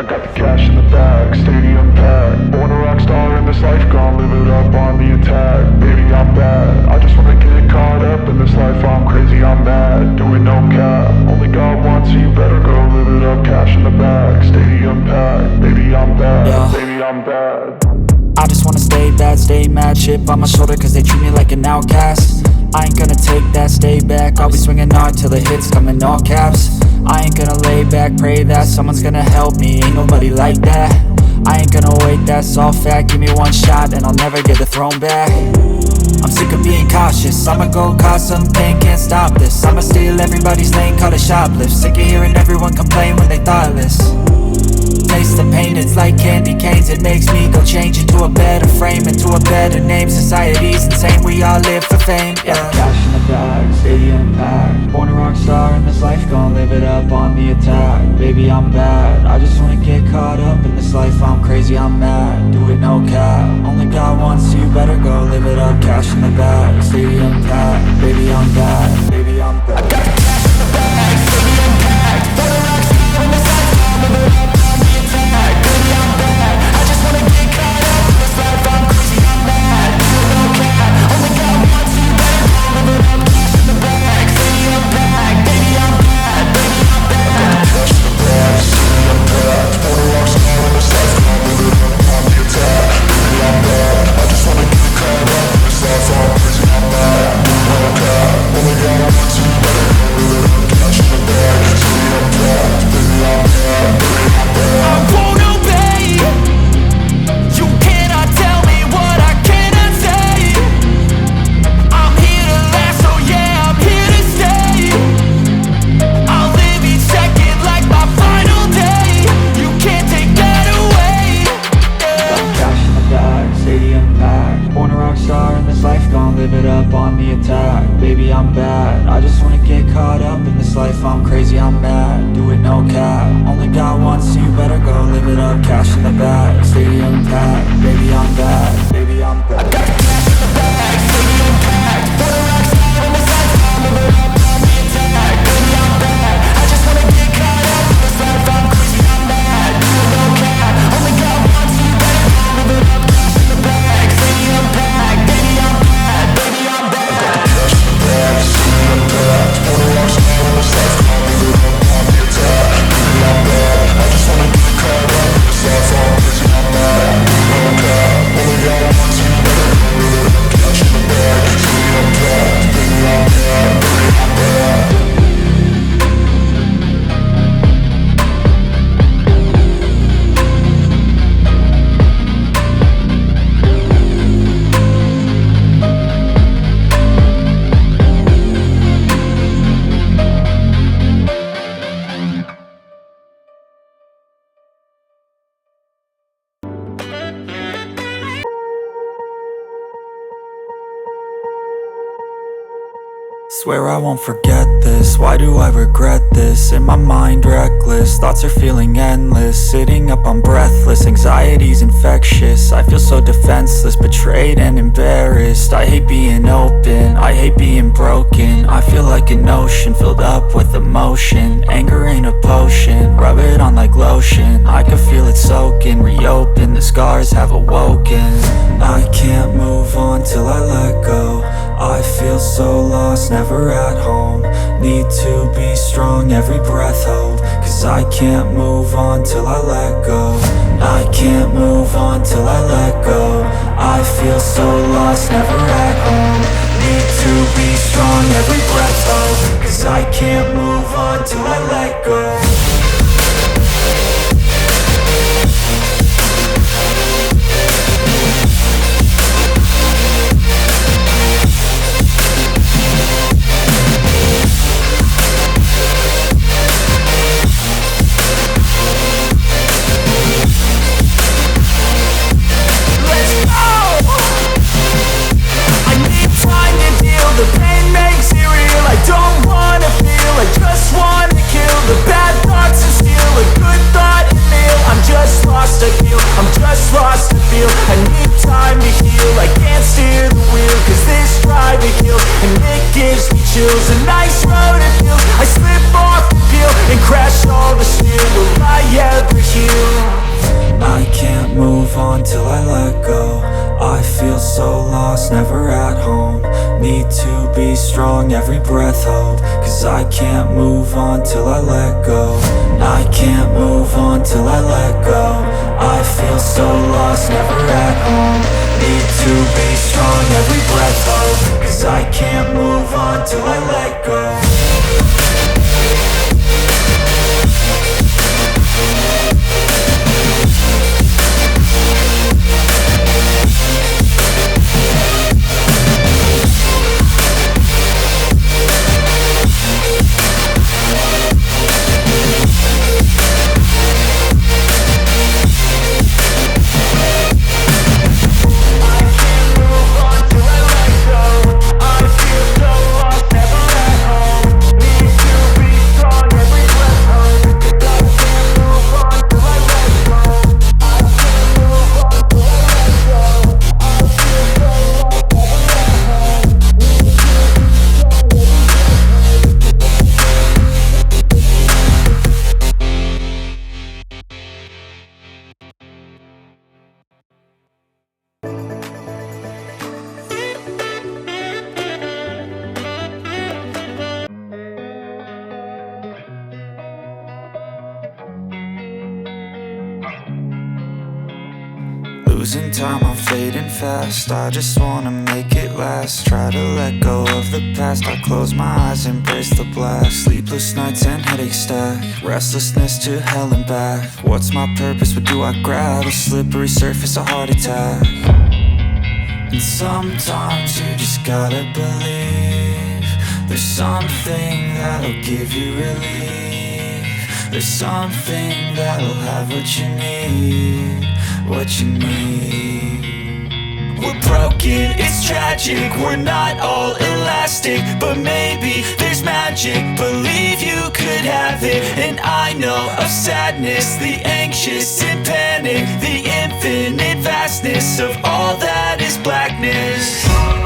I got the cash in the bag, stadium packed. Born a rock star in this life, gon' live it up on the attack. Baby, I'm bad, I just wanna get caught up in this life. I'm crazy, I'm mad, doing no cap. Only God wants you, better go live it up. Cash in the bag, stadium packed. Baby, I'm bad, yeah. Baby, I'm bad. I just wanna stay bad, stay mad. Chip on my shoulder cause they treat me like an outcast. I ain't gonna take that, stay back. I'll be swinging hard till the hits come in all caps. I ain't gonna lay back, pray that someone's gonna help me. Ain't nobody like that. I ain't gonna wait, that's all fact. Give me one shot and I'll never get the throne back. I'm sick of being cautious, I'ma go cause something, can't stop this. I'ma steal everybody's lane, call it shoplift. Sick of hearing everyone complain when they thoughtless. Taste the pain, it's like candy canes. It makes me go change into a better frame, into a better name. Society's insane, we all live for fame, yeah. Cash in the bag, stadium packed. Born a rock star in this life, gon' live it up on the attack. Baby, I'm bad, I just wanna get caught up in this life. I'm crazy, I'm mad, do it no cap. Only God wants you, better go live it up. Cash in the bag, stadium packed. Baby, I'm bad, baby, I'm bad. I got the cash in the bag, stadium packed. Born a rock star in this life, gon' live it up. I'm crazy, I'm mad, do it no cap. Only God wants you, better go live it up. Cash in the bag, stadium packed. Baby, I'm bad, baby, I'm bad. I got the cash in the bag, stadium packed. Born a rock star in this life, gon' live it up on the attack. Baby, I'm bad, I just wanna get caught up in this life. I'm crazy, I'm mad, do it no cap. Only God wants you, better go live it up. Cash in the bag, stadium packed. Baby, I'm bad, baby, I'm bad. I got the cash in the bag, stadium packed. Born a rock star in this life. Swear I won't forget this, why do I regret this? In my mind reckless, thoughts are feeling endless. Sitting up, I'm breathless, anxiety's infectious. I feel so defenseless, betrayed and embarrassed. I hate being open, I hate being broken. I feel like an ocean filled up with emotion. Anger ain't a potion, rub it on like lotion. I can feel it soaking, reopen, the scars have awoken. I can't move on till I let go. I feel so lost, never at home. Need to be strong, every breath hold. Cause I can't move on till I let go. I can't move on till I let go. I feel so lost, never at home. Need to be strong, every breath hold. Cause I can't move on till I let go. The pain makes it real. I don't wanna feel, I just wanna kill the bad thoughts lost, never at home. Need to be strong, every breath hold. Cause I can't move on till I let go. I can't move on till I let go. I feel so lost, never at home. Need to be strong, every breath hold. Cause I can't move on till I let go. Losing time, I'm fading fast. I just wanna make it last. Try to let go of the past. I close my eyes, embrace the blast. Sleepless nights and headaches stack. Restlessness to hell and back. What's my purpose, what do I grab? A slippery surface, a heart attack. And sometimes you just gotta believe there's something that'll give you relief. There's something that'll have what you need. What you need. We're broken, it's tragic. We're not all elastic, but maybe there's magic. Believe you could have it. And I know of sadness, the anxious and panic, the infinite vastness of all that is blackness.